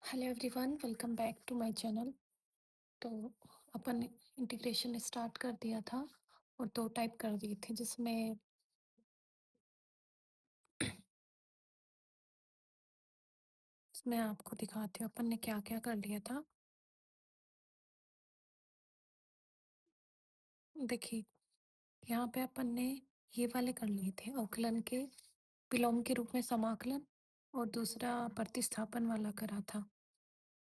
Hello everyone, welcome back to my channel. तो अपन ने इंटीग्रेशन स्टार्ट कर दिया था और दो टाइप कर दिए थे जिसमें मैं आपको दिखाती हूँ अपन ने क्या क्या कर लिया था। देखिए, यहाँ पे अपन ने ये वाले कर लिए थे अवकलन के विलोम के रूप में समाकलन, और दूसरा प्रतिस्थापन वाला करा था।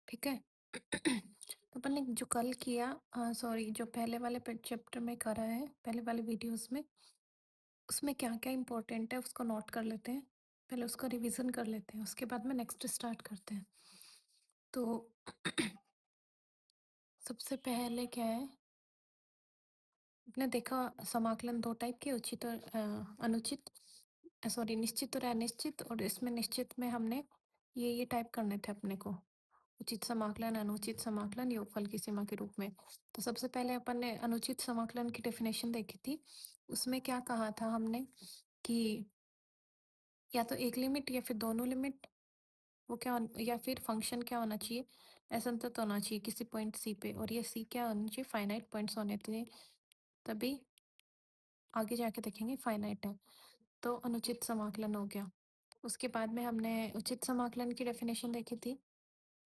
ठीक है। तो अपन ने जो कल किया, सॉरी, जो पहले वाले चैप्टर में करा है, पहले वाले वीडियोस में, उसमें क्या क्या इम्पोर्टेंट है उसको नोट कर लेते हैं। पहले उसका रिवीजन कर लेते हैं, उसके बाद में नेक्स्ट स्टार्ट करते हैं। तो सबसे पहले क्या है, आपने देखा समाकलन दो टाइप के, उचित और अनुचित, सॉरी, निश्चित और अनिश्चित। और इसमें निश्चित में हमने ये टाइप करने थे अपने को, उचित समाकलन, अनुचित समाकलन, योगफल की सीमा के रूप में। तो सबसे पहले अपन ने अनुचित समाकलन की डेफिनेशन देखी थी। उसमें क्या कहा था हमने कि या तो एक लिमिट या फिर दोनों लिमिट, वो या फिर फंक्शन क्या होना चाहिए, असंतत होना चाहिए किसी पॉइंट सी पे, और ये सी क्या होना चाहिए, फाइनाइट पॉइंट्स होने चाहिए, तभी आगे जाके देखेंगे फाइनाइट है। तो अनुचित समाकलन हो गया। उसके बाद में हमने उचित समाकलन की डेफिनेशन देखी थी।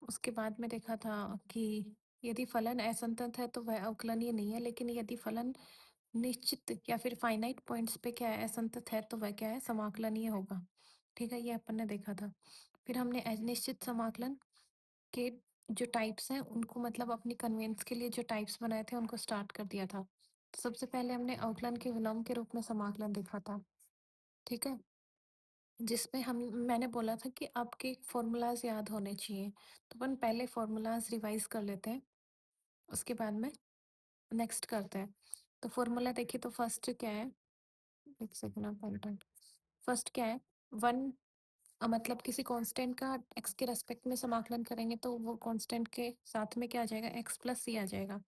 उसके बाद में देखा था कि यदि फलन असंतत है तो वह अवकलनीय नहीं है, लेकिन यदि फलन निश्चित या फिर फाइनाइट पॉइंट्स पे क्या है, असंतत है, तो वह क्या है, समाकलनीय होगा। ठीक है, ये अपन ने देखा था। फिर हमने अनिश्चित समाकलन के जो टाइप्स हैं उनको, मतलब अपनी कन्वेंस के लिए जो टाइप्स बनाए थे उनको स्टार्ट कर दिया था। तो सबसे पहले हमने अवकलन के विलोम के रूप में समाकलन देखा था। ठीक है, जिसमें हम मैंने बोला था कि आपके फॉर्मूलाज याद होने चाहिए। तो अपन पहले फॉर्मूलाज रिवाइज कर लेते हैं, उसके बाद में नेक्स्ट करते हैं। तो फॉर्मूला देखिए, तो फर्स्ट क्या है, एक सेकंड, फर्स्ट क्या है, वन, मतलब किसी कांस्टेंट का एक्स के रेस्पेक्ट में समाकलन करेंगे तो वो कांस्टेंट के साथ में क्या आ जाएगा, एक्स प्लस सी आ जाएगा।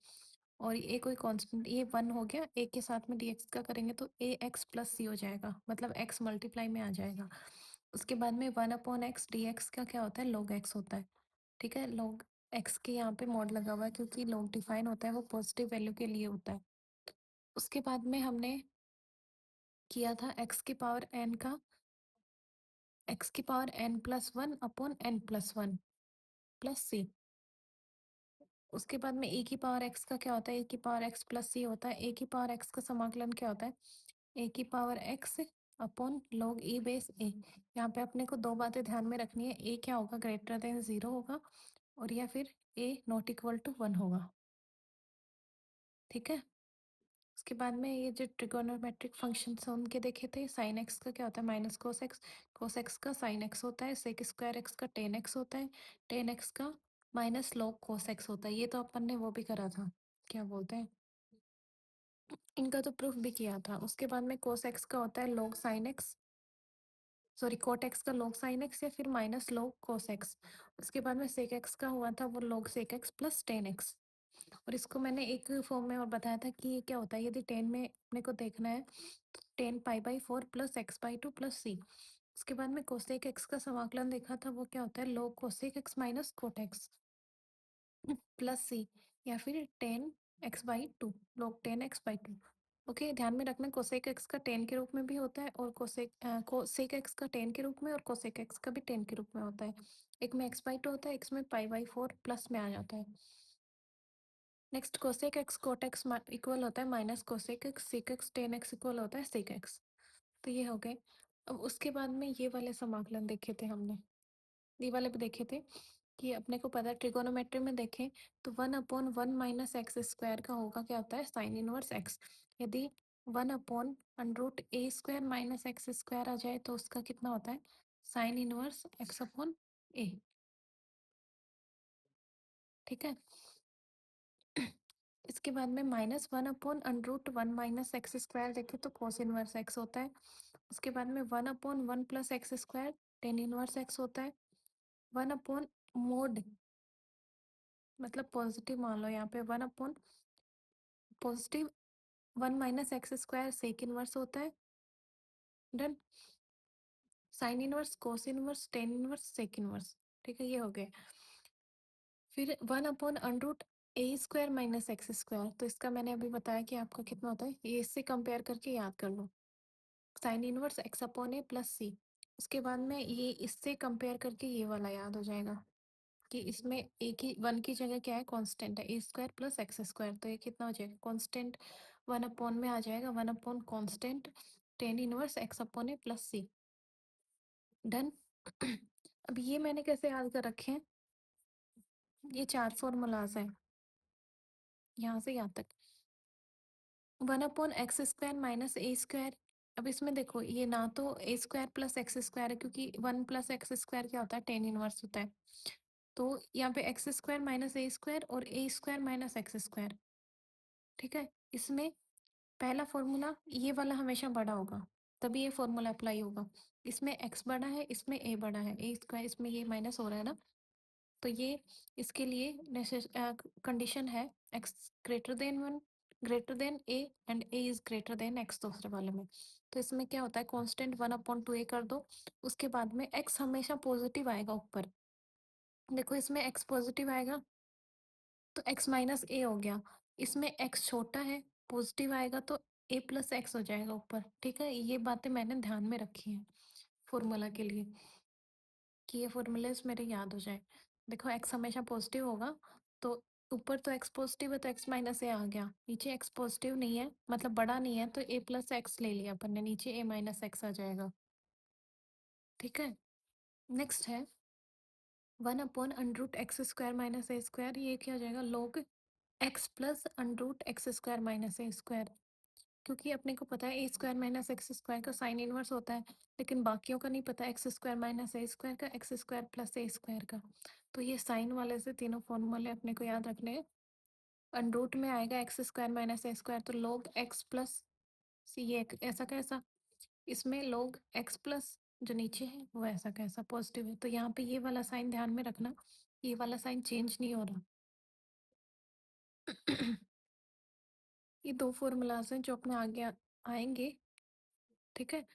और ये कोई कांस्टेंट, ये वन हो गया, एक के साथ में डीएक्स का करेंगे तो ए एक्स प्लस सी हो जाएगा, मतलब एक्स मल्टीप्लाई में आ जाएगा। उसके बाद में one upon x D x का क्या होता है, लॉग एक्स होता है। ठीक है, लॉग एक्स के यहाँ पे मॉड लगा हुआ है क्योंकि लॉग डिफाइन होता है वो पॉजिटिव वैल्यू के लिए होता है। उसके बाद में हमने किया था एक्स की power n plus one upon n plus one plus c. उसके बाद में ए की पावर एक्स का क्या होता है, ए की पावर एक्स प्लस सी होता है। ए की पावर एक्स का समाकलन क्या होता है, ए की power x upon log e base a. यहाँ पे अपने को दो बातें ध्यान में रखनी है, ए क्या होगा, ग्रेटर देन जीरो होगा, और या फिर ए नॉट इक्वल टू वन होगा। ठीक है, उसके बाद में ये जो ट्रिगोनोमेट्रिक फंक्शंस हैं उनके देखे थे, साइन एक्स का क्या होता है, माइनस कोस एक्स का साइन एक्स होता है, सेक स्क्वायर एक्स का टेन एक्स होता है, टेन एक्स का माइनस लॉग कोस एक्स होता है। ये तो अपन ने वो भी करा था, क्या बोलते हैं, इनका तो प्रूफ भी किया था। उसके बाद में कोस एक्स का होता है log sine x, sorry, cot x का लॉग साइन एक्स या फिर माइनस लॉग कोस एक्स। उसके बाद में सेक एक्स का हुआ था वो log sec x plus tan x. और इसको मैंने एक फॉर्म में और बताया था कि ये क्या होता है, यदि टेन में अपने को देखना है तो tan pi by four plus x by two plus c. उसके बाद में कोसेक एक्स का समाकलन देखा था, वो क्या होता है, log cosec x minus cot x plus c, या फिर tan x by two, log tan x by two. Okay, ध्यान में रखना कोसेक एक्स का टेन के रूप में भी होता है, और कोसेक एक्स का टेन के रूप में और कोसेक एक्स का भी टेन के रूप में होता है। एक में एक्स बाई टू होता है, एक में पाई बाई फोर प्लस में आ जाता है। Next cosec x cot x equal होता है minus cosec x sec x tan x equal होता है सेक एक्स। तो ये हो गए। अब उसके बाद में ये वाले समाकलन देखे थे हमने, ये वाले भी देखे थे कि अपने को पता है ट्रिगोनोमेट्री में देखें तो one upon one minus x square का होगा क्या होता है, साइन इनवर्स एक्स। यदि वन अपॉन अंडरूट ए स्क्वायर माइनस एक्स स्क्वायर आ जाए तो उसका कितना होता है, साइन इनवर्स एक्स अपॉन ए। ठीक है, इसके बाद में minus one upon under root one minus x square देखें तो कोस इनवर्स एक्स होता है। उसके बाद में one upon one plus x square tan inverse x होता है। वन अपॉन मोड, मतलब पॉजिटिव मान लो, यहाँ पे one upon positive one minus x square sec inverse होता है। Done, sine inverse cos inverse tan inverse sec inverse. ठीक है, ये हो गए। फिर 1/√a² - x², तो इसका मैंने अभी बताया कि आपका कितना होता है, ये इससे कंपेयर करके याद कर लो। Sine inverse x/a plus c. उसके बाद में ये इससे कंपेयर करके ये वाला याद हो जाएगा कि इसमें एक ही वन की जगह क्या है, कांस्टेंट है, a² प्लस x², तो ये कितना हो जाएगा, कांस्टेंट 1/, में आ जाएगा 1/, constant tan inverse x/a plus c. Done. अब ये मैंने कैसे याद कर रखे हैं, ये चार फॉर्मूलाज हैं यहाँ से यहाँ तक। 1/(x²-a²). अब इसमें देखो, ये ना तो a² प्लस x² है, क्योंकि 1 प्लस x² क्या होता है, टेन इनवर्स होता है। तो यहाँ पे x² माइनस a² और a² माइनस x²। ठीक है, इसमें पहला फॉर्मूला ये वाला हमेशा बड़ा होगा, तभी ये फॉर्मूला अप्लाई होगा। इसमें x बड़ा है, इसमें a बड़ा है, a², इसमें ये माइनस हो रहा है ना, तो ये इसके लिए कंडीशन है x greater than 1, greater than a and a is greater than x दूसरे वाले में। तो इसमें क्या होता है, कांस्टेंट 1/2a कर दो। उसके बाद में x हमेशा पॉजिटिव आएगा ऊपर। देखो इसमें x पॉजिटिव आएगा तो x माइनस a हो गया। इसमें x छोटा है, पॉजिटिव आएगा तो a प्लस एक्स हो जाएगा ऊपर। ठीक है, ये बातें मैंने ध्यान में रखी हैं फॉर्मूला के लिए, कि ये फॉर्मूलेस मेरे याद हो जाए। देखो x हमेशा पॉजिटिव होगा, तो ऊपर तो x पॉजिटिव है तो x माइनस ए आ गया, नीचे x पॉजिटिव नहीं है, मतलब बड़ा नहीं है, तो a प्लस एक्स ले लिया अपन ने, नीचे a माइनस एक्स आ जाएगा। ठीक है, नेक्स्ट है 1/√x² - a², ये क्या हो जाएगा, log x plus √x² - a²। क्योंकि अपने को पता है a² - x² का साइन इनवर्स होता है, लेकिन बाकियों का नहीं पता, x² - a² का, x² प्लस a² का। तो ये साइन वाले से तीनों फॉर्मूले अपने को याद रखने हैं। अंडरूट में आएगा x² - a², तो log x प्लस सी, ये ऐसा कैसा, इसमें log x प्लस जो नीचे है वो ऐसा कैसा पॉजिटिव है, तो यहाँ पे ये वाला साइन ध्यान में रखना, ये वाला साइन चेंज नहीं हो रहा। ये दो फॉर्मूलाज हैं जो अपने आगे आएंगे। ठीक है,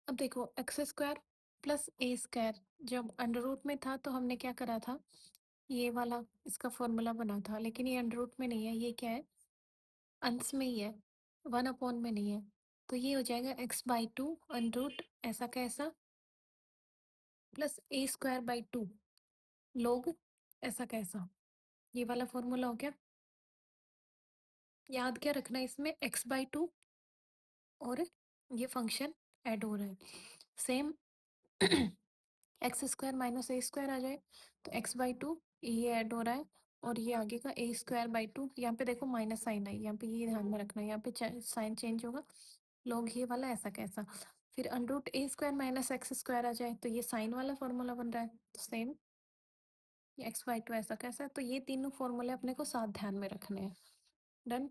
अब देखो x² प्लस a², जब अंडर रूट में था तो हमने क्या करा था, ये वाला इसका फॉर्मूला बना था, लेकिन ये अंडर रूट में नहीं है, ये क्या है, अंश में ही है, 1/, में नहीं है। तो ये हो जाएगा x/2 अंडर रूट ऐसा कैसा प्लस a²/2 लोग ऐसा कैसा, ये वाला फॉर्मूला हो गया। याद क्या रखना है इसमें, x/2 और ये फंक्शन ऐड हो रहा है सेम। x² - a² आ जाए तो x/2 ये ऐड हो रहा है, और ये आगे का a²/2, यहाँ पे देखो माइनस साइन है, यहाँ पे ये ध्यान में रखना है, यहाँ पे साइन चेंज होगा, लोग ये वाला ऐसा कैसा। फिर √a² - x² आ जाए तो ये साइन वाला फॉर्मूला बन रहा है, तो सेम x/2 ऐसा कैसा, तो ये तीनों फॉर्मूले अपने को साथ ध्यान में रखने हैं। डन।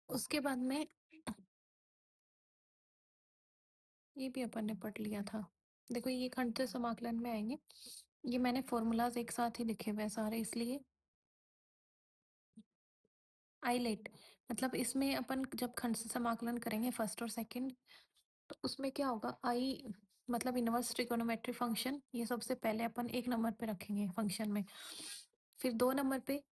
उसके बाद में ये भी अपन ने पढ़ लिया था। देखो ये खंड समाकलन में आएंगे, ये मैंने फॉर्मूलाज एक साथ ही लिखे हुए हैं सारे, इसलिए आइलेट, मतलब इसमें अपन जब खंड से समाकलन करेंगे फर्स्ट और सेकंड, तो उसमें क्या होगा, आई मतलब इनवर्स ट्रिगोनोमेट्री फंक्शन, ये सबसे पहले अपन एक नंबर पे रखेंगे फंक्शन में। फिर दो नंबर पे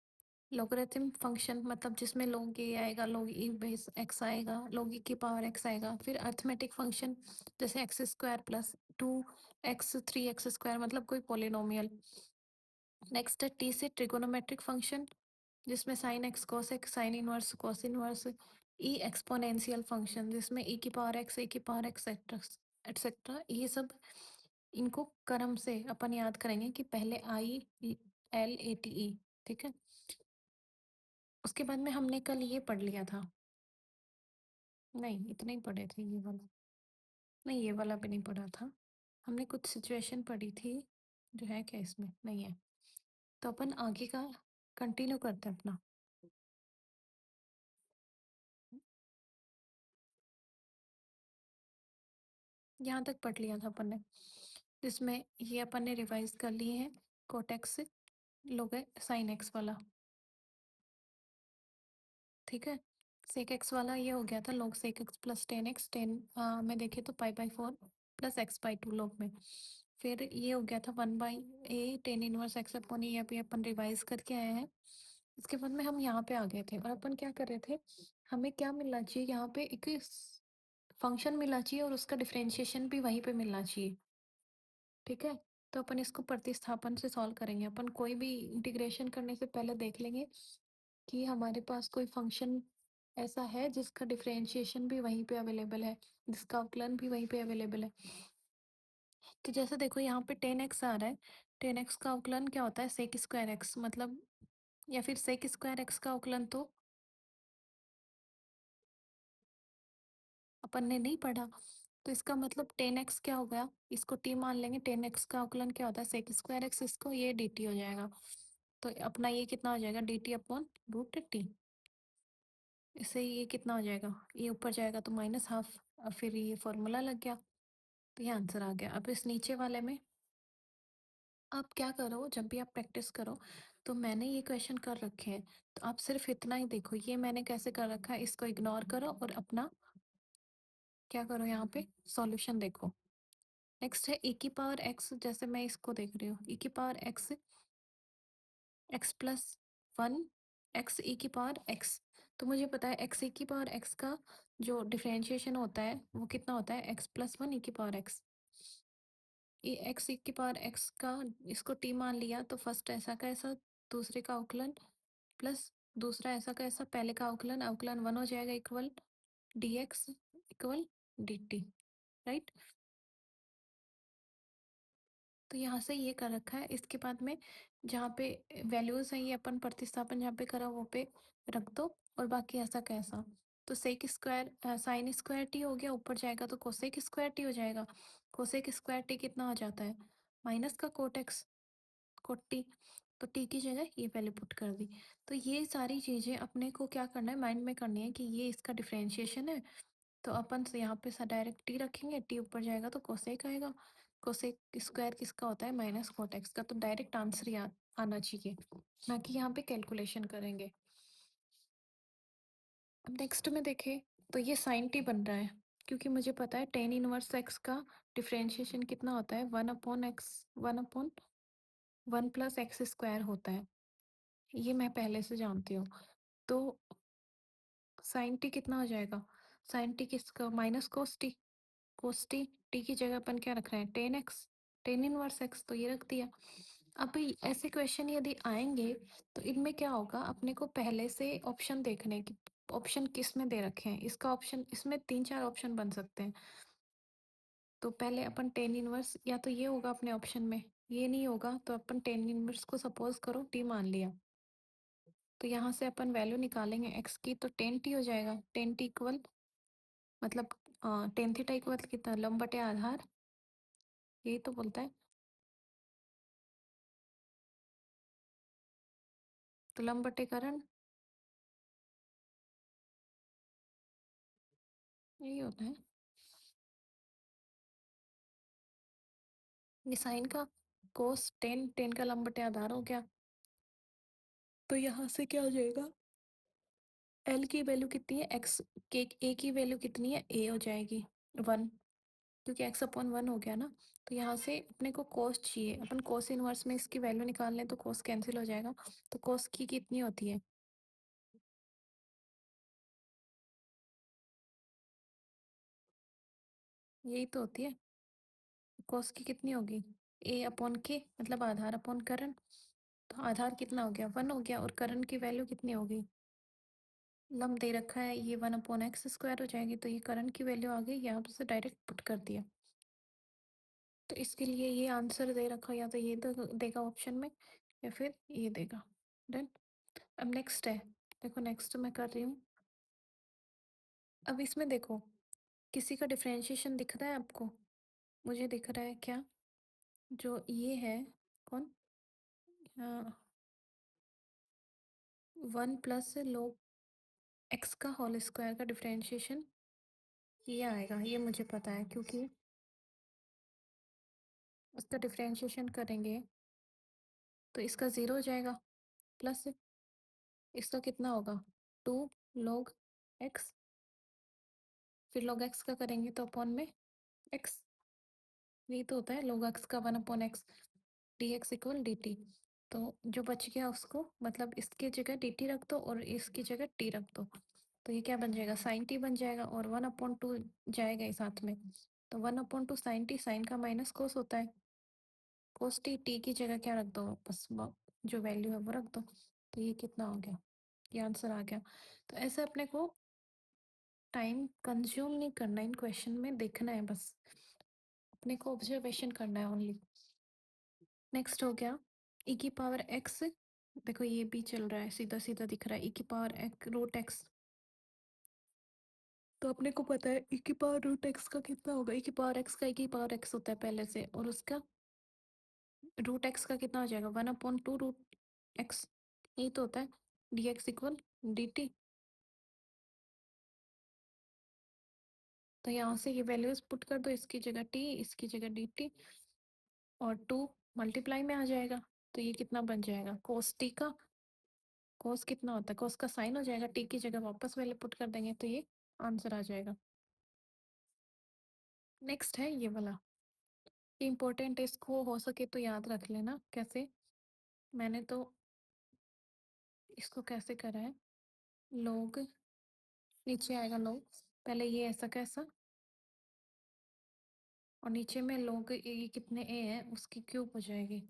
लोगरिथम फंक्शन, मतलब जिसमें log ए आएगा, log ई बेस एक्स आएगा, log ई की पावर एक्स आएगा। फिर अर्थमेटिक फंक्शन जैसे x² प्लस 2x 3x², मतलब कोई पोलिनोमियल। नेक्स्ट है टी से ट्रिगोनोमेट्रिक फंक्शन, जिसमें sine x cos x sine inverse cos inverse. E exponential function, जिसमें ई की पावर एक्स, ए की पावर एक्स एटसेट्रा, ये सब इनको क्रम से अपन याद करेंगे कि पहले I L A T E. ठीक है, उसके बाद में हमने कल ये पढ़ लिया था, नहीं इतना ही पढ़े थे, ये वाला नहीं, ये वाला भी नहीं पढ़ा था, हमने कुछ सिचुएशन पढ़ी थी जो है क्या इसमें नहीं है, तो अपन आगे का कंटिन्यू करते हैं अपना। यहाँ तक पढ़ लिया था अपन ने, जिसमें ये अपन ने रिवाइज कर लिए हैं, कोटेक्स लोग साइन एक्स वाला। ठीक है, सेक एक्स वाला ये हो गया था, log sec x plus tan x, tan में देखे तो पाई/4 प्लस x/2 log में। फिर ये हो गया था 1/a tan inverse x upon a, अभी अपन रिवाइज करके आए हैं। इसके बाद में हम यहाँ पे आ गए थे और अपन क्या कर रहे थे, हमें क्या मिलना चाहिए यहाँ पे, एक फंक्शन मिलना चाहिए और उसका डिफरेंशिएशन भी वहीं पे मिलना चाहिए। ठीक है, तो अपन इसको प्रतिस्थापन से सॉल्व करेंगे। अपन कोई भी इंटीग्रेशन करने से पहले देख लेंगे कि हमारे पास कोई फंक्शन ऐसा है जिसका डिफरेंशिएशन भी वहीं पे अवेलेबल है, जिसका अवकलन भी वहीं पे अवेलेबल है। तो जैसे देखो यहाँ पे 10x आ रहा है, 10x का अवकलन क्या होता है, सेक स्क्वायर एक्स, मतलब या फिर सेक स्क्वायर एक्स का अवकलन तो अपन ने नहीं पढ़ा। तो इसका मतलब 10x क्या हो गया, इसको t मान लेंगे। 10x का अवकलन क्या होता है, सेक स्क्वायर एक्स, इसको ये dt हो जाएगा। तो अपना ये कितना हो जाएगा, dt अपॉन रूट टी। इससे ये कितना हो जाएगा, ये ऊपर जाएगा तो -12, और फिर ये फॉर्मूला लग गया। तो ये आंसर आ गया। अब इस नीचे वाले में आप क्या करो, जब भी आप प्रैक्टिस करो, तो मैंने ये क्वेश्चन कर रखे हैं, तो आप सिर्फ इतना ही देखो, ये मैंने कैसे कर रखा है, इसको इग्नोर करो और अपना क्या करो, यहाँ पे सॉल्यूशन देखो। नेक्स्ट है e की पावर x, जैसे मैं इसको देख रही हूँ, e की power x, x plus 1, x e की पावर x। तो मुझे पता है x e की पावर x का जो डिफरेंशिएशन होता है वो कितना होता है, x प्लस 1 e की पावर x। ये एक्स की पावर एक्स का, इसको टी मान लिया, तो फर्स्ट ऐसा का ऐसा, दूसरे का अवकलन, प्लस दूसरा ऐसा का ऐसा, पहले का अवकलन, अवकलन 1 हो जाएगा, equal D x equal D T. Right, तो यहाँ से ये कर रखा है। इसके बाद में जहाँ पे वैल्यूज हैं, ये अपन प्रतिस्थापन जहाँ पे करा वो पे रख दो, और बाकी ऐसा कैसा। तो sec square sine square t हो गया, ऊपर जाएगा तो कोसेक स्क्वायर टी हो जाएगा। कोसेक स्क्वायर टी कितना हो जाता है, माइनस का कोट एक्स, कोट टी। तो टी की जगह ये वैल्यू पुट कर दी। तो ये सारी चीज़ें अपने को क्या करना है, माइंड में करनी है कि ये इसका डिफरेंशिएशन है। तो अपन से यहाँ पे डायरेक्ट टी रखेंगे, टी ऊपर जाएगा तो कोसेक आएगा। कोसेक स्क्वायर किसका होता है, माइनस कोट एक्स का। तो डायरेक्ट आंसर ही आना चाहिए, ना कि यहाँ पे कैलकुलेशन करेंगे। अब नेक्स्ट में देखें, तो ये साइन टी बन रहा है, क्योंकि मुझे पता है टेन इनवर्स एक्स का डिफरेंशिएशन कितना होता है, 1/x, 1/1 + x² होता है। ये मैं पहले से जानती हूँ। तो साइन टी कितना हो जाएगा, साइन टी किसका, minus cos t. Cos t, T की जगह अपन क्या रख रहे हैं, 10x, टेन इनवर्स एक्स, तो ये रख दिया। अब ऐसे क्वेश्चन यदि आएंगे, तो इनमें क्या होगा, अपने को पहले से ऑप्शन देखने की, ऑप्शन किस में दे रखे हैं, इसका ऑप्शन, इसमें 3-4 ऑप्शन बन सकते हैं। तो पहले अपन टेन इनवर्स, या तो ये होगा अपने ऑप्शन में, ये नहीं होगा तो अपन टेन इनवर्स को सपोज करो टी मान लिया। तो यहाँ से अपन वैल्यू निकालेंगे एक्स की, तो 10t हो जाएगा। 10t इक्वल, मतलब 10 थीटा इक्वल कितना, लंब बटे आधार, यही तो बोलता है। तो लंब बटे करण, यही होता है। ये साइन का कोस 10, 10 का लंब बटे आधार हो गया। तो यहाँ से क्या हो जाएगा, एल की वैल्यू कितनी है, एक्स के, ए की वैल्यू कितनी है, ए हो जाएगी 1, क्योंकि x/1 हो गया ना। तो यहाँ से अपने को कोस चाहिए, अपन कोस इनवर्स में इसकी वैल्यू निकाल लें तो कोस कैंसिल हो जाएगा। तो कोस की कितनी होती है, यही तो होती है। कोस की कितनी होगी, a/k, मतलब आधार अपॉन करण। तो आधार कितना हो गया, 1 हो गया, और करण की वैल्यू कितनी होगी, लंब दे रखा है, ये 1/x² हो जाएगी। तो ये करण की वैल्यू आ गई, यहाँ से डायरेक्ट पुट कर दिया। तो इसके लिए ये आंसर दे रखा, या तो ये देगा ऑप्शन में, या फिर ये देगा। डन। अब नेक्स्ट है, देखो नेक्स्ट मैं कर रही हूँ। अब इसमें देखो, किसी का डिफरेंशिएशन दिख रहा है आपको, मुझे दिख रहा है क्या, जो ये है, कौन, 1 + log x² का डिफरेंशिएशन ये आएगा, ये मुझे पता है, क्योंकि उसका डिफरेंशिएशन करेंगे तो इसका 0 हो जाएगा, प्लस इसका कितना होगा, 2 log x, फिर log x का करेंगे तो अपॉन में x। यही तो होता है log x का 1/x dx इक्वल dt। तो जो बच गया उसको मतलब इसकी जगह dt रख दो और इसकी जगह t रख दो, तो ये क्या बन जाएगा साइन t बन जाएगा और 1/2 जाएगा ही साथ में। तो 1/2 साइन t, साइन का माइनस कोस होता है, कोस टी, टी की जगह क्या रख दो बस जो वैल्यू है वो रख दो। तो ये कितना हो गया, ये आंसर आ गया। तो ऐसे अपने को टाइम कंज्यूम नहीं करना इन क्वेश्चन में, देखना है बस, अपने को ऑब्जर्वेशन करना है ओनली। नेक्स्ट हो गया e की पावर x। देखो ये भी चल रहा है, सीधा सीधा दिख रहा है e की पावर x रूट x। तो अपने को पता है e की पावर रूट x का कितना होगा, e की पावर x का e की पावर x होता है पहले से, और उसका रूट x का कितना हो जाएगा 1/2 रूट x। यही तो होता है dx इक्वल dt। तो यहाँ से ये वैल्यूज पुट कर दो, इसकी जगह t, इसकी जगह dt, और 2 मल्टीप्लाई में आ जाएगा। तो ये कितना बन जाएगा cos t का, cos कितना होता है, cos का साइन हो जाएगा, t की जगह वापस वैल्यू पुट कर देंगे तो ये आंसर आ जाएगा। नेक्स्ट है ये वाला, ये इंपॉर्टेंट है, इसको हो सके तो याद रख लेना। कैसे, मैंने तो इसको कैसे करा है, लोग नीचे आएगा लोग, पहले ये ऐसा कैसा, और नीचे में लोग ये कितने ए है उसकी क्यूब हो जाएगी।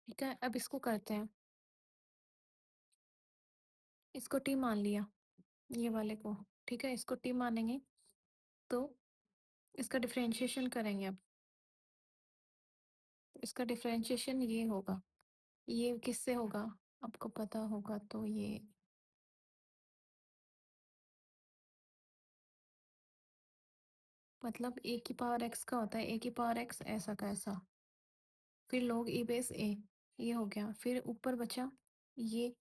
ठीक है, अब इसको करते हैं, इसको टी मान लिया ये वाले को। ठीक है, इसको टी मानेंगे तो इसका डिफरेंशिएशन करेंगे अब। इसका डिफरेंशिएशन ये होगा, ये किससे होगा आपको पता होगा, तो ये मतलब ए की पावर एक्स का होता है, ए की पावर एक्स ऐसा का ऐसा, फिर लोग ई बेस ए, ये हो गया, फिर ऊपर बचा ये,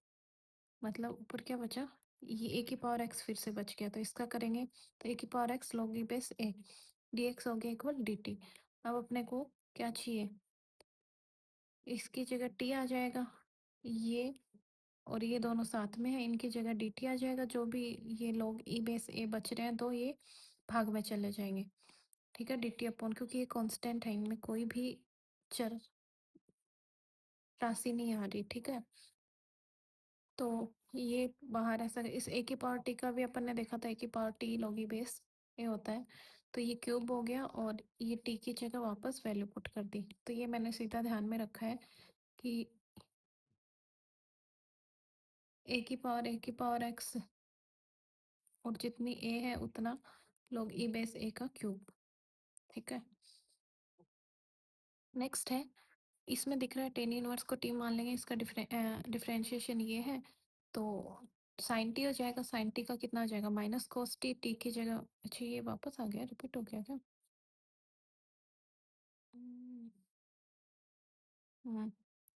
मतलब ऊपर क्या बचा, ये ए की पावर एक्स फिर से बच गया, तो इसका करेंगे तो ए की power x log e base a, d x हो गया इक्वल डी टी। अब अपने को क्या चाहिए, इसकी जगह टी आ जाएगा, ये और ये दोनों साथ में है, इनकी जगह डी टी आ जाएगा, जो भी ये लोग ई बेस ए बच रहे हैं दो, ये भाग में चले जाएंगे। ठीक है, डी टी अपॉन, क्योंकि ये कांस्टेंट है, इनमें कोई भी चर राशि नहीं आ रही। ठीक है, तो ये बाहर ऐसा, इस ए की पावर टी का भी अपन ने देखा था, ए की पावर टी लॉगी बेस ए होता है, तो ये क्यूब हो गया और ये टी की जगह वापस वैल्यू पुट कर दी। तो ये मैंने सीधा ध्यान में रखा है कि ए की पावर एक्स और जितनी ए है उतना लॉग ई बेस ए का क्यूब। ठीक है, नेक्स्ट है, इसमें दिख रहा है टेन इनवर्स को टी मान लेंगे, इसका डिफरेंशिएशन ये है, तो साइन टी हो जाएगा, साइन टी का कितना हो जाएगा माइनस कोस टी, टी की जगह, अच्छा ये वापस आ गया, रिपीट हो गया क्या।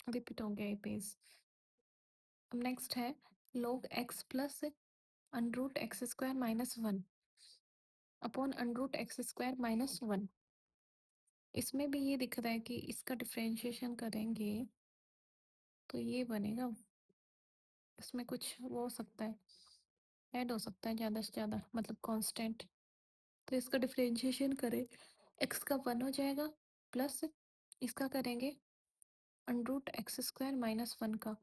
रिपीट हो गया ये पेज। अब नेक्स्ट है log x plus under root x square minus one upon under root x square minus one. इसमें भी ये दिख रहा है कि इसका डिफरेंशिएशन करेंगे तो ये बनेगा, इसमें कुछ वो हो सकता है, ऐड हो सकता है ज़्यादा से ज़्यादा, मतलब कांस्टेंट। तो इसका डिफरेंशिएशन करें, एक्स का वन हो जाएगा प्लस इसका करेंगे under root x square minus one का,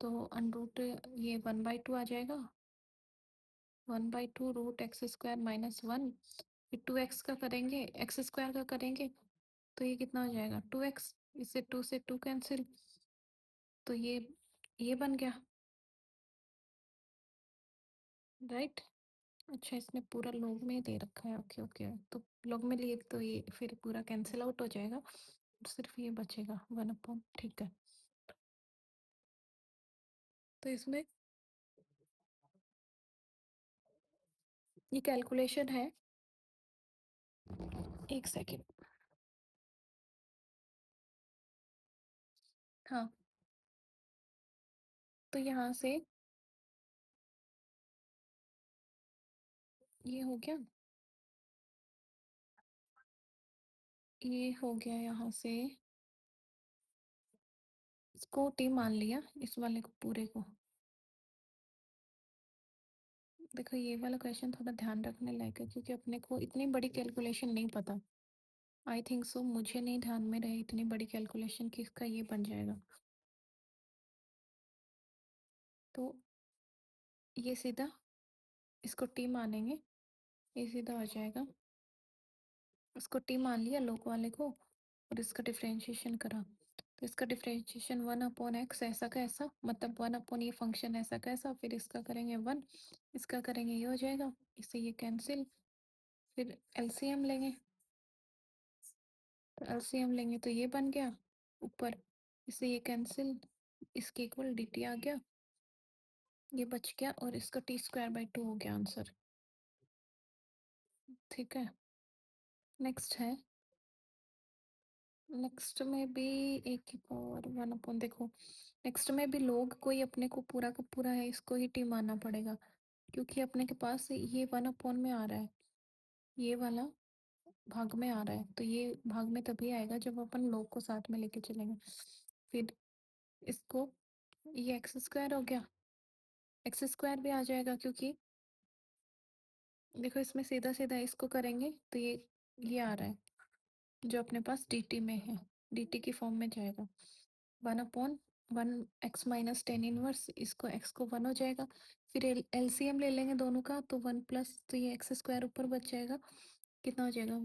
तो अंडरूट ये 1/2 आ जाएगा, 1/2 root x square minus one, फिर 2x का करेंगे, एक्स स्क्वायर का करेंगे तो ये कितना हो जाएगा 2x, इससे 2 से 2 कैंसिल, तो ये बन गया, राइट। अच्छा, इसने पूरा लॉग में दे रखा है, ओके ओके, तो लॉग में लिए तो ये फिर पूरा कैंसिल आउट हो जाएगा, सिर्फ ये बचेगा 1/, ठीक है। तो इसमें ये कैलकुलेशन है, एक सेकेंड, हाँ, तो यहाँ से ये हो गया, ये हो गया यहाँ से, इसको टी मान लिया इस वाले को पूरे को। देखो ये वाला क्वेश्चन थोड़ा ध्यान रखने लायक है, क्योंकि अपने को इतनी बड़ी कैलकुलेशन नहीं पता, आई थिंक सो, मुझे नहीं ध्यान में रहे इतनी बड़ी कैलकुलेशन कि इसका ये बन जाएगा। तो ये सीधा इसको टी मानेंगे, ये सीधा हो जाएगा। इसको टी मान लिया लोग वाले को, और इसका डिफरेंशिएशन करा, तो इसका डिफरेंशिएशन 1/x ऐसा का ऐसा, मतलब 1 ये फंक्शन ऐसा का ऐसा, फिर इसका करेंगे 1, इसका करेंगे ये हो जाएगा, इससे ये कैंसिल, फिर एलसीएम लेंगे, तो एलसीएम लेंगे तो ये बन गया ऊपर, इससे ये कैंसिल, इसके इक्वल डी टी आ गया, ये बच गया, और इसका t²/2 हो गया आंसर। ठीक है, नेक्स्ट है, नेक्स्ट में भी एक ही पावर 1 देखो, नेक्स्ट में भी लोग कोई अपने को पूरा का पूरा है, इसको ही टी मानना पड़ेगा, क्योंकि अपने के पास ये 1 में आ रहा है, ये वाला भाग में आ रहा है, तो ये भाग में तभी आएगा जब अपन लोग को साथ में लेके चलेंगे। फिर इसको, ये x² हो गया, x² भी आ जाएगा, क्योंकि देखो इसमें सीधा सीधा इसको करेंगे तो ये आ रहा है जो अपने पास dt में है, dt की फॉर्म में जाएगा, 1/1 x-tan 1, इसको x को 1 हो जाएगा, फिर एलसीएम ले लेंगे दोनों का, तो 1 प्लस, तो ये x² ऊपर बच जाएगा, कितना हो जाएगा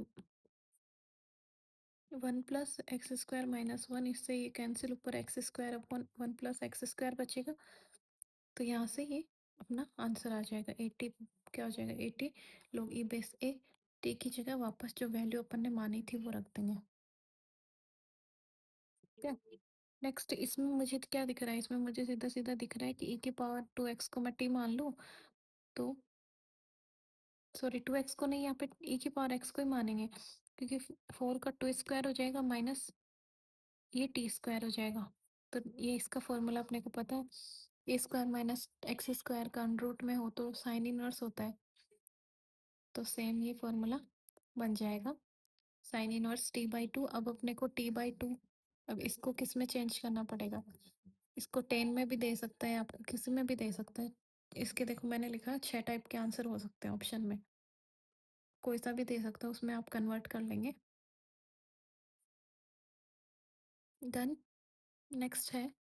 1 प्लस x² - 1, इससे ये कैंसिल, ऊपर x²/1 प्लस x² बचेगा, तो यहाँ से ये अपना आंसर आ जाएगा 80, क्या हो जाएगा 80, लोग ई बेस ए, टी की जगह वापस जो वैल्यू अपन ने मानी थी वो रख देंगे। ठीक है, नेक्स्ट इसमें मुझे क्या दिख रहा है, इसमें मुझे सीधा सीधा दिख रहा है कि e⁻²x को मैं टी मान लूँ, तो सॉरी 2x को नहीं, यहाँ पे e⁻x को ही मानेंगे, क्योंकि 4 का 2² हो जाएगा, माइनस ये t² हो जाएगा, तो ये इसका फॉर्मूला अपने को पता है, a² - x² का अंडर रूट में हो तो साइन इनवर्स होता है, तो सेम ये फॉर्मूला बन जाएगा, साइन इनवर्स t/2। अब अपने को t/2, अब इसको किस में चेंज करना पड़ेगा, इसको 10 में भी दे सकता है, आपको किसी में भी दे सकता है, इसके देखो मैंने लिखा है 6 टाइप के आंसर हो सकते हैं ऑप्शन में, कोई सा भी दे सकता है, उसमें आप कन्वर्ट कर लेंगे। डन, नेक्स्ट है,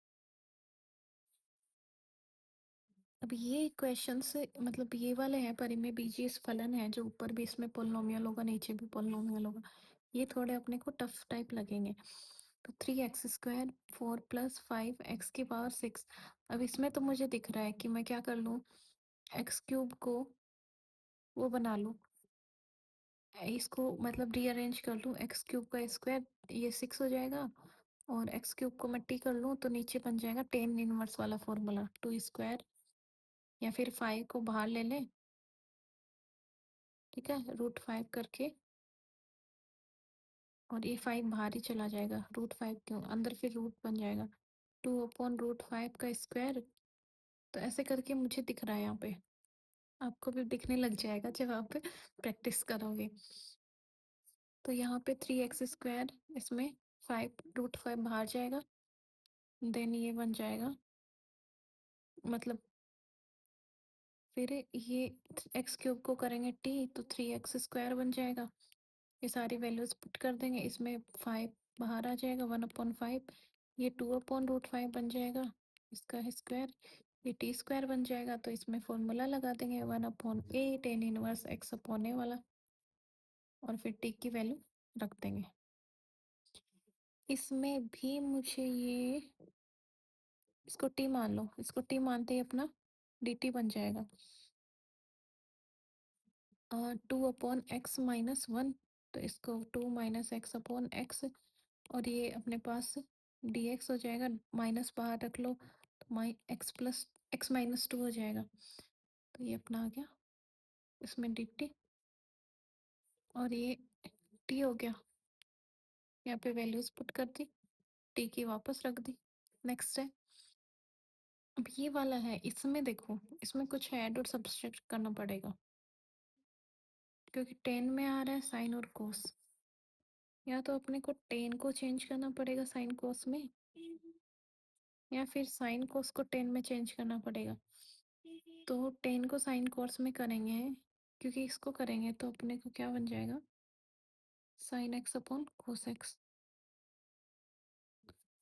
अब ये क्वेश्चन से मतलब ये वाले हैं, परिमेय बीजीय फलन है, जो ऊपर भी इसमें पोलिनोमियल होगा, नीचे भी पोलिनोमियल होगा, ये थोड़े अपने को टफ टाइप लगेंगे। तो 3x², 4+5 x⁻6, अब इसमें तो मुझे दिख रहा है कि मैं क्या कर लूँ, x³ को वो बना लूँ, इसको मतलब रीअरेंज कर लूँ, x³ का स्क्वायर ये 6 हो जाएगा, और x³ को मैं टी कर लूँ तो नीचे बन जाएगा टेन इनवर्स वाला फॉर्मूला, 2², या फिर 5 को बाहर ले लें, ठीक है, √5 करके, और ये 5 बाहर ही चला जाएगा, √5 क्यों अंदर, फिर रूट बन जाएगा 2/√5 का स्क्वायर, तो ऐसे करके मुझे दिख रहा है यहाँ पे, आपको भी दिखने लग जाएगा जब आप प्रैक्टिस करोगे। तो यहाँ पे 3x², इसमें 5 √5 बाहर जाएगा, देन ये बन जाएगा, मतलब फिर ये x³ को करेंगे टी, तो 3x² बन जाएगा, ये सारी वैल्यूज पुट कर देंगे, इसमें 5 बाहर आ जाएगा, 1/5, ये 2/√5 बन जाएगा, इसका स्क्वायर, ये t² बन जाएगा, तो इसमें फॉर्मूला लगा देंगे 1/a टेन इनवर्स x/a वाला, और फिर टी की वैल्यू रख देंगे। इसमें भी मुझे ये, इसको टी मान लो, इसको टी मानते ही अपना dt बन जाएगा 2/x-1, तो इसको 2 - x/x, और ये अपने पास dx हो जाएगा, माइनस बाहर रख लो, तो x+x-2 हो जाएगा, तो ये अपना आ गया इसमें dt, और ये t हो गया, यहाँ पे वैल्यूज पुट कर दी, t की वापस रख दी। नेक्स्ट है, अब ये वाला है, इसमें देखो इसमें कुछ ऐड और सब्सट्रैक्ट करना पड़ेगा, क्योंकि 10 में आ रहा है साइन और कोस, या तो अपने को 10 को चेंज करना पड़ेगा साइन कोस में, या फिर साइन कोस को 10 में चेंज करना पड़ेगा, तो 10 को साइन कोस में करेंगे, क्योंकि इसको करेंगे तो अपने को क्या बन जाएगा, sign x upon cos x.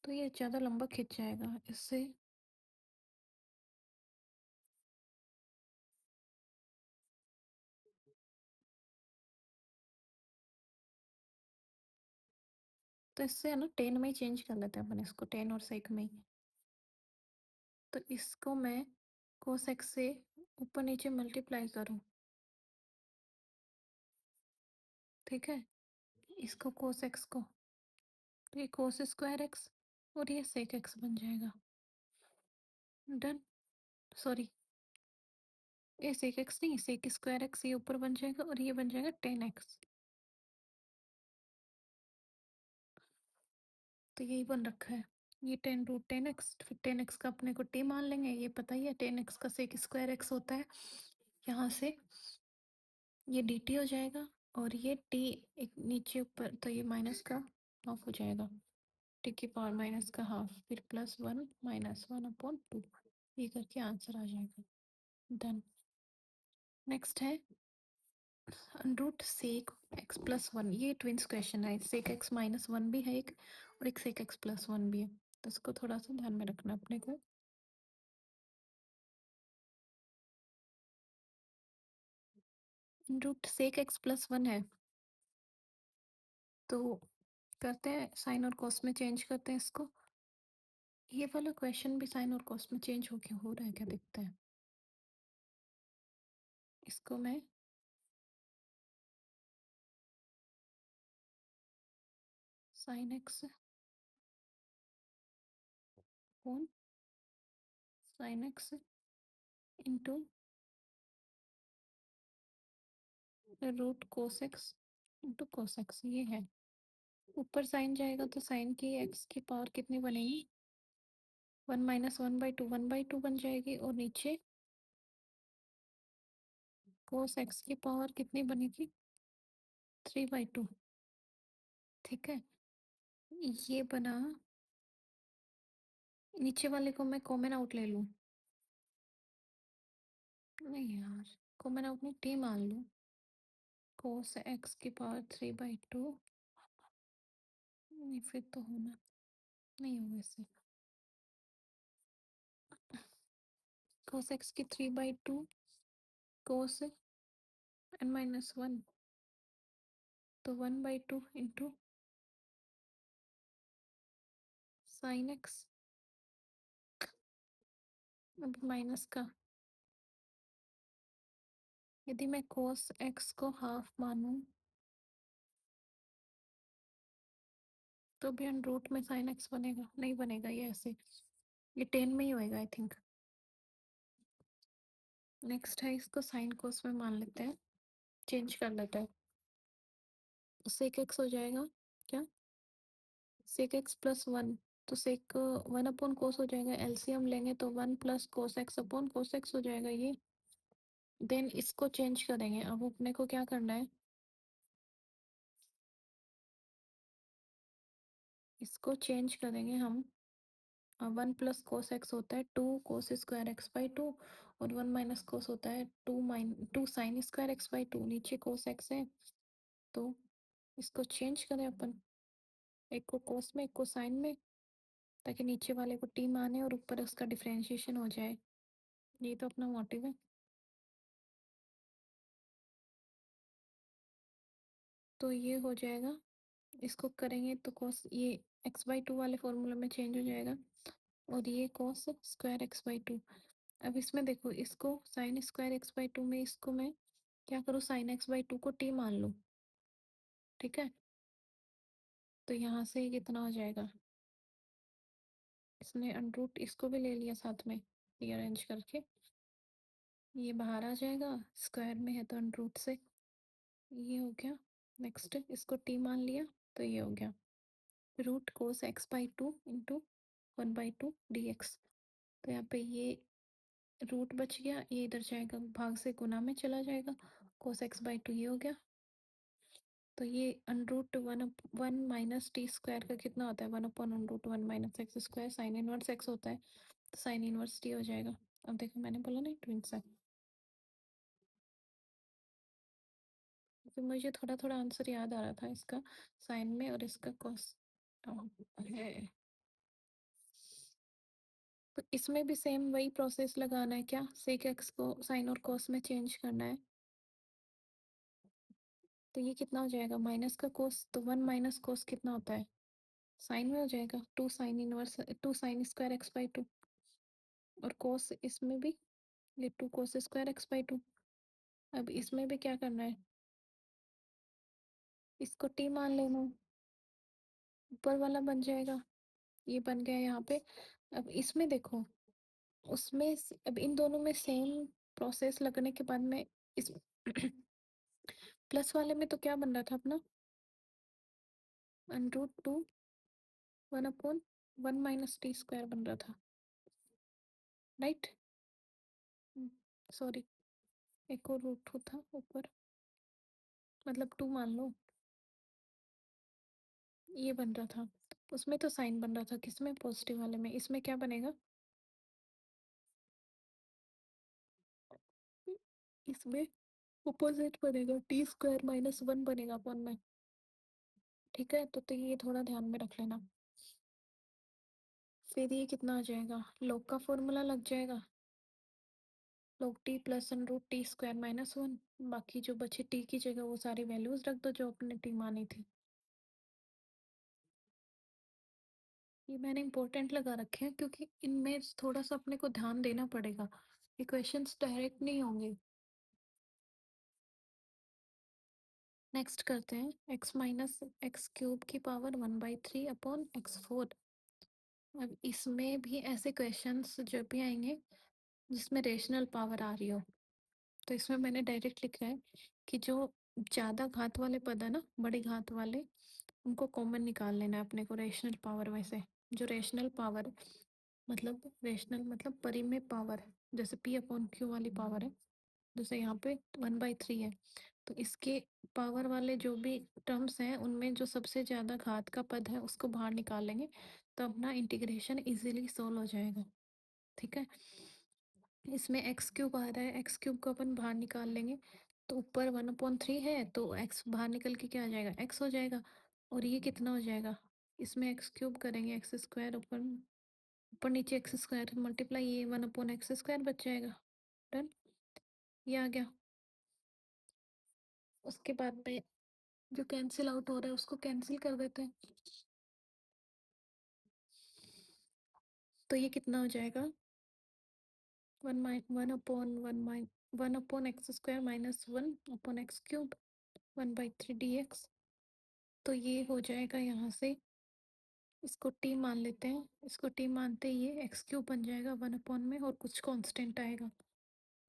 तो ये ज़्यादा लंबा खिंच जाएगा इससे। तो इससे है ना टेन में ही चेंज कर लेते हैं अपन इसको, टेन और सेक में ही। तो इसको मैं कोस एक्स से ऊपर नीचे मल्टीप्लाई करूँ, ठीक है, इसको कोस एक्स को, तो ये कोस स्क्वायर एक्स और ये सेक एक्स बन जाएगा। डन। सॉरी, ये सेक एक्स नहीं, सेक स्क्वायर एक्स ये ऊपर बन जाएगा और ये बन जाएगा टेन एक्स। तो यही बन रखा है, ये टेन रूट टेन एक्स, फिर टेन एक्स का अपने को टी मान लेंगे, ये पता ही है टेन एक्स का सेक स्क्वायर एक्स होता है। यहाँ से ये डी टी हो जाएगा और ये टी एक नीचे ऊपर, तो ये माइनस का हाफ हो जाएगा, टी की पावर माइनस का हाफ, फिर plus one minus one upon two, ये करके आंसर आ जाएगा। डन। नेक्स्ट है root sec x plus one, ये ट्विंस क्वेश्चन है, सेक एक्स माइनस वन भी है एक और एक सेक एक्स प्लस वन भी है, तो इसको थोड़ा सा ध्यान में रखना अपने को। Root sec x plus one है, तो करते हैं साइन और कॉस में चेंज करते हैं इसको। ये वाला क्वेश्चन भी साइन और कॉस में चेंज हो रहा है क्या, देखते हैं। इसको मैं sine x upon sine x into root cos x into cos x, ये है। ऊपर साइन जाएगा तो साइन की एक्स की पावर कितनी बनेगी, one minus one by to बन जाएगी, और नीचे कोस एक्स की पावर कितनी बनेगी, थ्री बाई टू। ठीक है, ये बना, नीचे वाले को मैं कॉमन आउट ले लूँ, नहीं यार, कॉमन आउट नहीं, टी मान लूँ, कोस एक्स की पावर थ्री बाई टू, नहीं फिर तो होना नहीं होगा इससे, कोस एक्स की three by two cos n minus one, तो one by two into sine x, अब माइनस का, यदि मैं कोस एक्स को हाफ मानूं तो भी हम रूट में साइन एक्स बनेगा, नहीं बनेगा ये ऐसे, ये टेन में ही होएगा आई थिंक। नेक्स्ट है, इसको साइन कोस में मान लेते हैं, चेंज कर लेते हैं, सेक एक्स हो जाएगा क्या, सेक एक्स प्लस वन, तो सेक वन अपॉन कोस हो जाएगा, एलसीएम लेंगे तो one plus cos x upon cos x हो जाएगा ये। देन इसको चेंज करेंगे, अब अपने को क्या करना है, इसको चेंज करेंगे हम, वन प्लस कोस एक्स होता है two cos square x by two, और वन माइनस कोस होता है two sine square x by two, नीचे कोस एक्स है, तो इसको चेंज करें अपन, एक को कोस में एक को साइन में, ताकि नीचे वाले को टी माने और ऊपर उसका डिफरेंशिएशन हो जाए, ये तो अपना मोटिव है। तो ये हो जाएगा, इसको करेंगे तो कोस ये एक्स बाई टू वाले फॉर्मूला में चेंज हो जाएगा, और ये कोस स्क्वायर एक्स बाई टू। अब इसमें देखो, इसको sign square x by to में इसको मैं क्या करूँ, साइन एक्स बाई टू को टी मान लूँ, ठीक है, तो यहाँ से कितना हो जाएगा, इसने अंडरूट इसको भी ले लिया साथ में रीअरेंज करके, ये बाहर आ जाएगा, स्क्वायर में है तो अंडरूट से ये हो गया। नेक्स्ट इसको टी मान लिया, तो ये हो गया root cos x by two into one by two d x, तो यहाँ पे ये रूट बच गया, ये इधर जाएगा भाग से गुना में चला जाएगा, कोस एक्स बाई टू ये हो गया, तो ये under root one minus T square का कितना होता है, one upon under root one minus x square, sine inverse x होता है, तो साइन इनवर्स टी हो जाएगा। अब देखो मैंने बोला नहीं ट्विंस है, फिर मुझे थोड़ा थोड़ा आंसर याद आ रहा था इसका साइन में और इसका कॉस है। तो इसमें भी सेम वही प्रोसेस लगाना है क्या, सेक एक्स को साइन और कॉस में चेंज करना है। तो ये कितना हो जाएगा, माइनस का कोस, तो 1 - कोस कितना होता है, साइन में हो जाएगा 2 sin - 2 sin² x/2। और कोस इसमें भी ये 2 cos² x/2। अब इसमें भी क्या करना है, इसको t मान लेना है, ऊपर वाला बन जाएगा, ये बन गया यहाँ पे। अब इसमें देखो, अब इन दोनों में सेम प्रोसेस लगने के बाद में इस प्लस वाले में तो क्या बन रहा था अपना, √2 1/(1 - t²) बन रहा था, राइट। सॉरी, एक और रूट था ऊपर, मतलब 2 मान लो, ये बन रहा था। उसमें तो साइन बन रहा था, किसमें, पॉजिटिव वाले में। इसमें क्या बनेगा, इसमें अपोजिट बनेगा, t² - 1 बनेगा अपन में। ठीक है, तो ये थोड़ा ध्यान में रख लेना। फिर ये कितना आ जाएगा, log का फॉर्मूला लग जाएगा, log t प्लस √t²-1। बाकी जो बचे t की जगह वो सारी वैल्यूज रख दो जो अपने t मानी थी। ये मैंने इंपॉर्टेंट लगा रखे हैं क्योंकि इनमें थोड़ा सा अपने को ध्यान देना पड़ेगा, इक्वेशंस डायरेक्ट नहीं होंगे। नेक्स्ट करते हैं, x - x³ की पावर 1/3/(x4)। अब इसमें भी ऐसे क्वेश्चंस जो भी आएंगे जिसमें रेशनल पावर आ रही हो, तो इसमें मैंने डायरेक्ट लिखा है कि जो ज़्यादा घात वाले पद है ना, बड़ी घात वाले, उनको कॉमन निकाल लेना है अपने को रेशनल पावर में से। जो रेशनल पावर मतलब, रेशनल मतलब परिमेय पावर, जैसे p/q वाली पावर है, जैसे यहाँ पे 1/3 है, तो इसके पावर वाले जो भी टर्म्स हैं उनमें जो सबसे ज़्यादा घात का पद है उसको बाहर निकाल लेंगे, तो अपना इंटीग्रेशन इजीली सोल्व हो जाएगा। ठीक है, इसमें x³ आ रहा है, x³ को अपन बाहर निकाल लेंगे, तो ऊपर 1/3 है, तो x बाहर निकल के क्या आ जाएगा, x हो जाएगा। और ये कितना हो जाएगा, इसमें x³ करेंगे, x² ऊपर ऊपर नीचे x² मल्टीप्लाई, ये 1/x² बच जाएगा। डन, ये आ गया। उसके बाद में जो कैंसिल आउट हो रहा है उसको कैंसिल कर देते हैं, तो ये कितना हो जाएगा, 1/(1/(x²-1/(x³) 1/3 dx। तो ये हो जाएगा यहाँ से, इसको t मान लेते हैं, इसको t मानते ही ये x³ बन जाएगा 1 में, और कुछ कांस्टेंट आएगा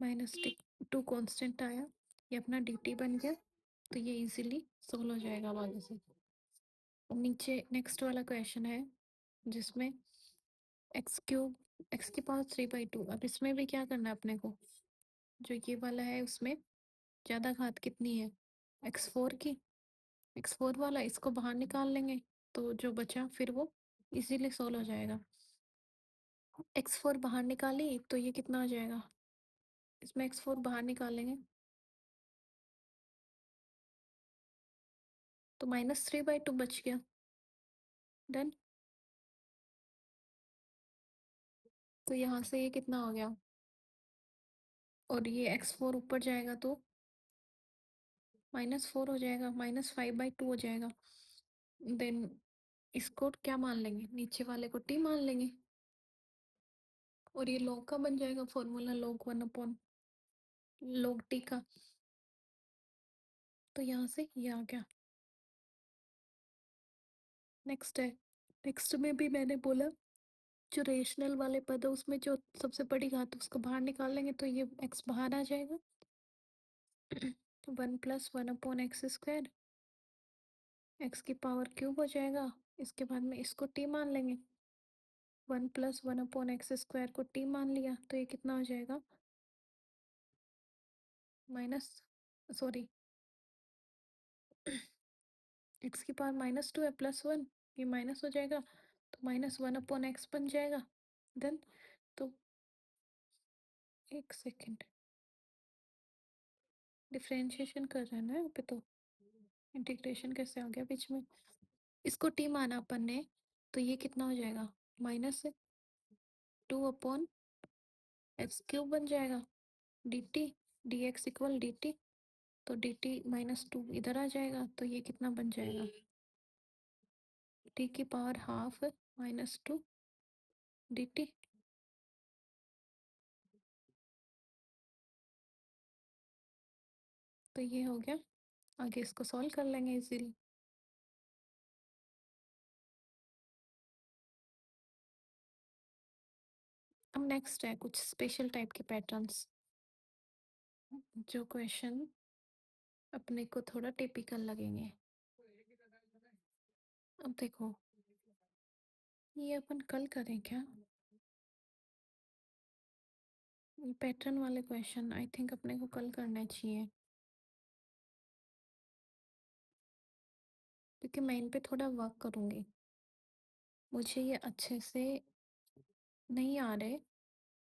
-t, 2 कांस्टेंट आया, ये अपना dt बन गया। तो ये इजीली सोल्व हो जाएगा अब आगे से। नीचे नेक्स्ट वाला क्वेश्चन है जिसमें x³ x⁴/2। अब इसमें भी क्या करना है अपने को, जो ये वाला है उसमें ज़्यादा घात कितनी है, x4 की, x4 वाला इसको बाहर निकाल लेंगे, तो जो बचा फिर वो इजीली सोल्व हो जाएगा। x4 बाहर निकाली तो ये कितना हो जाएगा, इसमें x4 बाहर निकालेंगे तो -3/2 बच गया। डन, तो यहाँ से ये कितना हो गया, और ये x4 ऊपर जाएगा तो -4 हो जाएगा, -5/2 हो जाएगा। देन इसको क्या मान लेंगे, नीचे वाले को t मान लेंगे, और ये log का बन जाएगा फॉर्मूला, log 1/log t का। तो यहाँ से ये आ गया। नेक्स्ट है, नेक्स्ट में भी मैंने बोला जो रेशनल वाले पद है उसमें जो सबसे बड़ी घात है उसको बाहर निकाल लेंगे, तो ये x बाहर आ जाएगा 1 + 1/(x²), x³ हो जाएगा। इसके बाद में इसको t मान लेंगे, 1 + 1/(x²) को t मान लिया, तो ये कितना हो जाएगा, माइनस, सॉरी, x⁻² है +1, ये माइनस हो जाएगा, तो -1/x बन जाएगा। देन, तो एक सेकेंड, डिफ्रेंशिएशन कर रहे हैं ना यहाँ पे, तो इंटीग्रेशन कैसे हो गया बीच में? इसको टी माना अपन ने, तो ये कितना हो जाएगा? -2 अपॉन एक्स क्यूब बन जाएगा, D T D x equal D T. तो डी टी -2 इधर आ जाएगा, तो ये कितना बन जाएगा? टी की पावर हाफ -2 डी टी। तो ये हो गया। आगे इसको सॉल्व कर लेंगे इजीली। अब नेक्स्ट है कुछ स्पेशल टाइप के पैटर्न्स, जो क्वेश्चन अपने को थोड़ा टिपिकल लगेंगे। अब देखो, ये अपन कल करें क्या? पैटर्न वाले क्वेश्चन आई थिंक अपने को कल करने चाहिए, क्योंकि मैं इन पे थोड़ा वर्क करूँगी। मुझे ये अच्छे से नहीं आ रहे,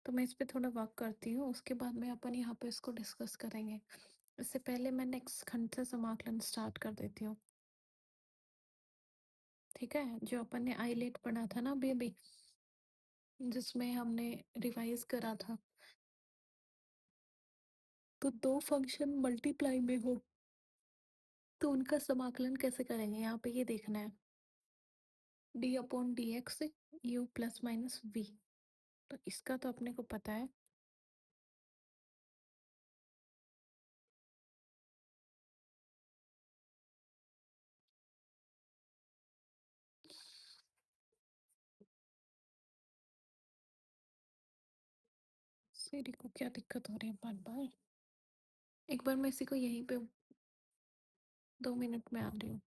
तो मैं इस पे थोड़ा वर्क करती हूँ, उसके बाद में अपन यहाँ पे इसको डिस्कस करेंगे। इससे पहले मैं नेक्स्ट खंड से समाकलन स्टार्ट कर देती हूँ। ठीक है, जो अपन ने आईलेट पढ़ा था ना बेबी, जिसमें हमने रिवाइज करा था, तो दो फंक्शन मल्टीप्लाई में हो तो उनका समाकलन कैसे करेंगे, यहाँ पे ये देखना है। D upon d x u plus minus v, तो इसका तो अपने को पता है। सीरी को क्या दिक्कत हो रही है बार बार? एक बार मैं इसी को यहीं पे 2 मिनट में आ रही हूँ।